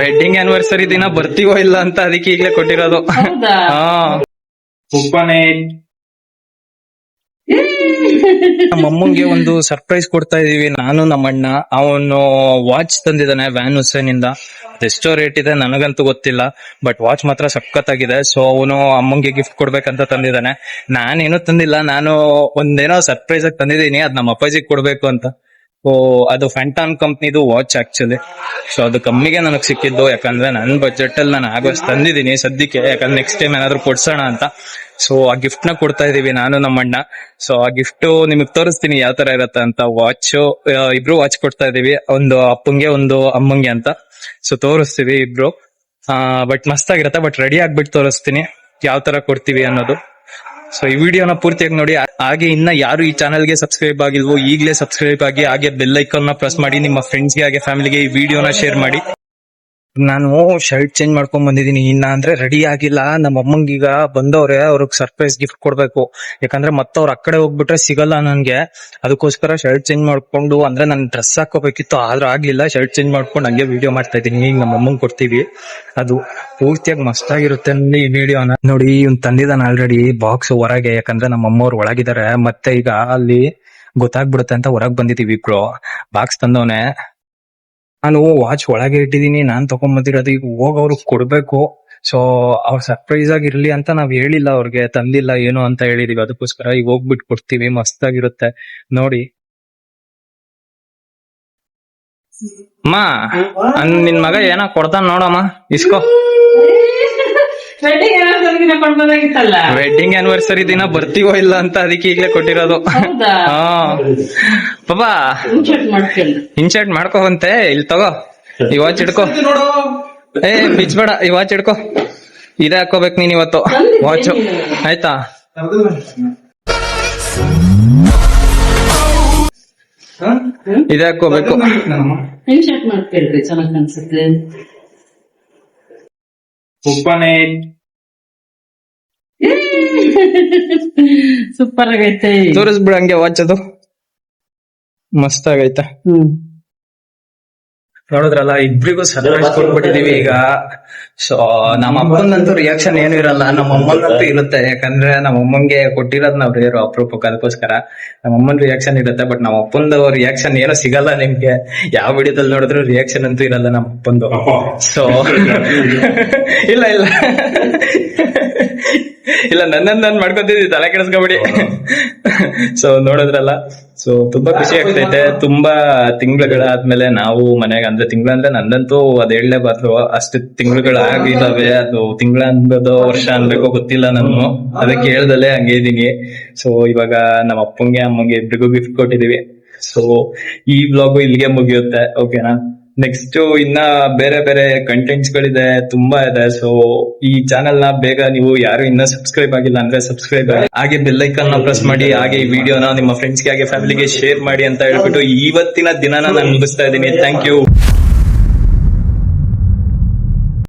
Wedding anniversary ದಿನ ಬರ್ತೀವೋ ಇಲ್ಲ ಅಂತ ಅದಕ್ಕೆ ಈಗ್ಲೇ ಕೊಟ್ಟಿರೋದು. ಹಾ ನಮ್ಮಮ್ಮಂಗೆ ಒಂದು ಸರ್ಪ್ರೈಸ್ ಕೊಡ್ತಾ ಇದೀವಿ ನಾನು ನಮ್ಮಣ್ಣ. ಅವನು ವಾಚ್ ತಂದಿದ್ದಾನೆ ವ್ಯಾನ್ ಹುಸೇನ್ ಇಂದ. ಅದೆಷ್ಟೋ ರೇಟ್ ಇದೆ ನನಗಂತೂ ಗೊತ್ತಿಲ್ಲ, ಬಟ್ ವಾಚ್ ಮಾತ್ರ ಸಖತ್ತಾಗಿದೆ. ಸೊ ಅವನು ಅಮ್ಮಂಗೆ ಗಿಫ್ಟ್ ಕೊಡ್ಬೇಕಂತ ತಂದಿದ್ದಾನೆ. ನಾನೇನು ತಂದಿಲ್ಲ, ನಾನು ಒಂದೇನೋ ಸರ್ಪ್ರೈಸ್ ಆಗಿ ತಂದಿದ್ದೀನಿ, ಅದ್ ನಮ್ಮ ಅಪ್ಪಾಜಿಗೆ ಕೊಡ್ಬೇಕು ಅಂತ. ಸೊ ಅದು ಫ್ಯಾಂಟಾನ್ ಕಂಪ್ನಿದು ವಾಚ್ ಆಕ್ಚುಲಿ. ಸೊ ಅದು ಕಮ್ಮಿಗೆ ನನಗೆ ಸಿಕ್ಕಿದ್ದು, ಯಾಕಂದ್ರೆ ನನ್ನ ಬಜೆಟ್ ಅಲ್ಲಿ ನಾನು ಆಗೋಷ್ಟು ತಂದಿದ್ದೀನಿ ಸದ್ಯಕ್ಕೆ, ಯಾಕಂದ್ರೆ ನೆಕ್ಸ್ಟ್ ಟೈಮ್ ಏನಾದ್ರು ಕೊಡ್ಸೋಣ ಅಂತ. ಸೊ ಆ ಗಿಫ್ಟ್ ನ ಕೊಡ್ತಾ ಇದೀವಿ ನಾನು ನಮ್ಮಣ್ಣ. ಸೊ ಆ ಗಿಫ್ಟ್ ನಿಮಗ್ ತೋರಿಸ್ತೀನಿ ಯಾವ ತರ ಇರತ್ತೆ ಅಂತ. ವಾಚ್ ಇಬ್ರು ವಾಚ್ ಕೊಡ್ತಾ ಇದೀವಿ, ಒಂದು ಅಪ್ಪಂಗೆ ಒಂದು ಅಮ್ಮಂಗೆ ಅಂತ. ಸೊ ತೋರಿಸ್ತೀವಿ ಇಬ್ರು, ಬಟ್ ಮಸ್ತ್ ಆಗಿರತ್ತೆ. ಬಟ್ ರೆಡಿ ಆಗ್ಬಿಟ್ಟು ತೋರಿಸ್ತೀನಿ ಯಾವ ತರ ಕೊಡ್ತೀವಿ ಅನ್ನೋದು. ಸೊ ಈ ವಿಡಿಯೋನ ಪೂರ್ತಿಯಾಗಿ ನೋಡಿ. ಹಾಗೆ ಇನ್ನ ಯಾರು ಈ ಚಾನಲ್ಗೆ ಸಬ್ಸ್ಕ್ರೈಬ್ ಆಗಿಲ್ವೋ ಈಗಲೇ ಸಬ್ಸ್ಕ್ರೈಬ್ ಆಗಿ, ಹಾಗೆ ಬೆಲ್ ಐಕಾನ್ ನ ಪ್ರೆಸ್ ಮಾಡಿ, ನಿಮ್ಮ ಫ್ರೆಂಡ್ಸ್ಗೆ ಹಾಗೆ ಫ್ಯಾಮಿಲಿಗೆ ಈ ವಿಡಿಯೋನ ಶೇರ್ ಮಾಡಿ. ನಾನು ಶರ್ಟ್ ಚೇಂಜ್ ಮಾಡ್ಕೊಂಡ್ ಬಂದಿದ್ದೀನಿ, ಇನ್ನ ಅಂದ್ರೆ ರೆಡಿ ಆಗಿಲ್ಲ. ನಮ್ಮ ಅಮ್ಮಂಗೀಗ ಬಂದವ್ರೆ, ಅವ್ರಿಗೆ ಸರ್ಪ್ರೈಸ್ ಗಿಫ್ಟ್ ಕೊಡ್ಬೇಕು. ಯಾಕಂದ್ರೆ ಮತ್ತೆ ಅವ್ರ ಆ ಕಡೆ ಹೋಗ್ಬಿಟ್ರೆ ಸಿಗಲ್ಲ ನನ್ಗೆ. ಅದಕ್ಕೋಸ್ಕರ ಶರ್ಟ್ ಚೇಂಜ್ ಮಾಡ್ಕೊಂಡು, ಅಂದ್ರೆ ನನ್ ಡ್ರೆಸ್ ಹಾಕೋಬೇಕಿತ್ತು, ಆದ್ರೂ ಆಗ್ಲಿಲ್ಲ. ಶರ್ಟ್ ಚೇಂಜ್ ಮಾಡ್ಕೊಂಡು ಹಂಗೆ ವಿಡಿಯೋ ಮಾಡ್ತಾ ಇದ್ದೀನಿ. ಈಗ ನಮ್ಮ ಅಮ್ಮಂಗ್ ಕೊಡ್ತೀವಿ, ಅದು ಪೂರ್ತಿಯಾಗಿ ಮಸ್ತಾಗಿರುತ್ತೆ ಈ ವಿಡಿಯೋನ ನೋಡಿ. ಇವ್ನ್ ತಂದಿದ್ದಾನೆ ಆಲ್ರೆಡಿ ಬಾಕ್ಸ್ ಹೊರಗೆ, ಯಾಕಂದ್ರೆ ನಮ್ಮ ಅಮ್ಮವ್ರು ಒಳಗಿದ್ದಾರೆ. ಮತ್ತೆ ಈಗ ಅಲ್ಲಿ ಗೊತ್ತಾಗ್ಬಿಡುತ್ತೆ ಅಂತ ಹೊರಗ್ ಬಂದಿದೀವಿ ಇಬ್ರು. ಬಾಕ್ಸ್ ತಂದವನೆ, ನಾನು ವಾಚ್ ಒಳಗೆ ಇಟ್ಟಿದೀನಿ, ನಾನ್ ತಗೊಂಡ್ ಬಂದಿರೋದು. ಈಗ ಹೋಗ್ ಅವ್ರಿಗೆ ಕೊಡ್ಬೇಕು. ಸೊ ಅವ್ರ ಸರ್ಪ್ರೈಸ್ ಆಗಿರ್ಲಿ ಅಂತ ನಾವ್ ಹೇಳಿಲ್ಲ ಅವ್ರಿಗೆ, ತಂದಿಲ್ಲ ಏನು ಅಂತ ಹೇಳಿದೀವಿ. ಅದಕ್ಕೋಸ್ಕರ ಈಗ ಹೋಗ್ಬಿಟ್ಟು ಕೊಡ್ತೀವಿ, ಮಸ್ತ್ ಆಗಿರುತ್ತೆ ನೋಡಿ. ಅಮ್ಮ ನಿನ್ ಮಗ ಏನೋ ಕೊಡ್ತಾನ ನೋಡಮ್ಮ, ಇಸ್ಕೋ. ವೆಡ್ಡಿಂಗ್ ಆನಿವರ್ಸರಿ ದಿನ ಬರ್ತೀವೋ ಇಲ್ಲ ಅಂತ ಅದಕ್ಕೆ ಈಗ್ಲೇ ಕೊಟ್ಟಿರೋದು. ಹಾ ಪಾಪಾ ಇನ್ಶರ್ಟ್ ಮಾಡ್ಕೋವಂತೆ. ಇಲ್ಲಿ ತಗೋ, ಈ ವಾಚ್ ಇಡ್ಕೋ. ಬಿಚ್ಬೇಡ, ಈ ವಾಚ್ ಇಡ್ಕೋ. ಇದೇ ಹಾಕೋಬೇಕು ನೀನ್ ಇವತ್ತು ವಾಚು, ಆಯ್ತಾ? ಇದೇ ಹಾಕೋಬೇಕು. ಸೂಪರ್ ಆಗೈತೆ. ತೋರಿಸ್ಬಿಡ ಹಂಗೆ ವಾಚ್, ಅದು ಮಸ್ತ್ ಆಗೈತೆ. ನೋಡಿದ್ರಲ್ಲ, ಇಬ್ರಿಗೂ ಸರ್ಪ್ರೈಸ್ ಕೊಟ್ಬಿಟ್ಟಿದೀವಿ ಈಗ. ಸೊ ನಮ್ಮ ಅಪ್ಪನಂತೂ ರಿಯಾಕ್ಷನ್ ಏನು ಇರಲ್ಲ, ನಮ್ಮ ಅಮ್ಮನಂತೂ ಇರುತ್ತೆ. ಯಾಕಂದ್ರೆ ನಮ್ಮ ಅಮ್ಮಂಗೆ ಕೊಟ್ಟಿರೋದ್ ನಾವ್ ರೇರು, ಅಪರೂಪಕ್ಕೆ. ಅದಕ್ಕೋಸ್ಕರ ನಮ್ಮ ಅಮ್ಮನ ರಿಯಾಕ್ಷನ್ ಇರುತ್ತೆ, ಬಟ್ ನಮ್ಮ ಅಪ್ಪಂದು ರಿಯಾಕ್ಷನ್ ಏನೋ ಸಿಗಲ್ಲ ನಿಮ್ಗೆ. ಯಾವ ವಿಡಿಯೋದಲ್ಲಿ ನೋಡಿದ್ರು ರಿಯಾಕ್ಷನ್ ಅಂತೂ ಇರಲ್ಲ ನಮ್ಮ ಅಪ್ಪಂದು. ಸೊ ಇಲ್ಲ ಇಲ್ಲ ಇಲ್ಲ, ನಾನ್ ಮಾಡ್ಕೊತಿದ್ವಿ, ತಲೆ ಕೆಡಿಸ್ಕೊಬಿಡಿ. ಸೊ ನೋಡಿದ್ರಲ್ಲ, ಸೊ ತುಂಬಾ ಖುಷಿ ಆಗ್ತೈತೆ. ತುಂಬಾ ತಿಂಗಳುಗಳಾದ್ಮೇಲೆ ನಾವು ಮನೆಗೆ, ಅಂದ್ರೆ ತಿಂಗಳಂದ್ರೆ ನಂದಂತೂ ಅದ್ ಹೇಳಲೇಬಾರ್ದು, ಅಷ್ಟು ತಿಂಗಳುಗಳಾಗಿದಾವೆ. ಅದು ತಿಂಗಳ ಅನ್ಬೋದು, ವರ್ಷ ಅನ್ಬೇಕೋ ಗೊತ್ತಿಲ್ಲ ನಾನು, ಅದಕ್ಕೆ ಹೇಳ್ದಲ್ಲೇ ಹಂಗೆ ಇದೀನಿ. ಸೊ ಇವಾಗ ನಮ್ಮ ಅಪ್ಪಂಗೆ ಅಮ್ಮಂಗೆ ಇಬ್ರಿಗೂ ಗಿಫ್ಟ್ ಕೊಟ್ಟಿದೀವಿ. ಸೊ ಈ ವ್ಲಾಗು ಇಲ್ಲಿಗೆ ಮುಗಿಯುತ್ತೆ, ಓಕೆನಾ? ನೆಕ್ಸ್ಟ್ ಇನ್ನ ಬೇರೆ ಬೇರೆ ಕಂಟೆಂಟ್ಸ್ ಗಳಿದೆ, ತುಂಬಾ ಇದೆ. ಸೊ ಈ ಚಾನೆಲ್ ನ ಬೇಗ ನೀವು ಯಾರು ಇನ್ನ ಸಬ್ಸ್ಕ್ರೈಬ್ ಆಗಿಲ್ಲ ಅಂದ್ರೆ ಸಬ್ಸ್ಕ್ರೈಬ್ ಆಗಿ, ಹಾಗೆ ಬೆಲ್ ಐಕಾನ್ ನ ಪ್ರೆಸ್ ಮಾಡಿ, ಹಾಗೆ ಈ ವಿಡಿಯೋನ ನಿಮ್ಮ ಫ್ರೆಂಡ್ಸ್ಗೆ ಹಾಗೆ ಫ್ಯಾಮಿಲಿಗೆ ಶೇರ್ ಮಾಡಿ ಅಂತ ಹೇಳ್ಬಿಟ್ಟು ಇವತ್ತಿನ ದಿನನ ನಾನು ಮುಗಿಸ್ತಾ ಇದ್ದೀನಿ. Thank you.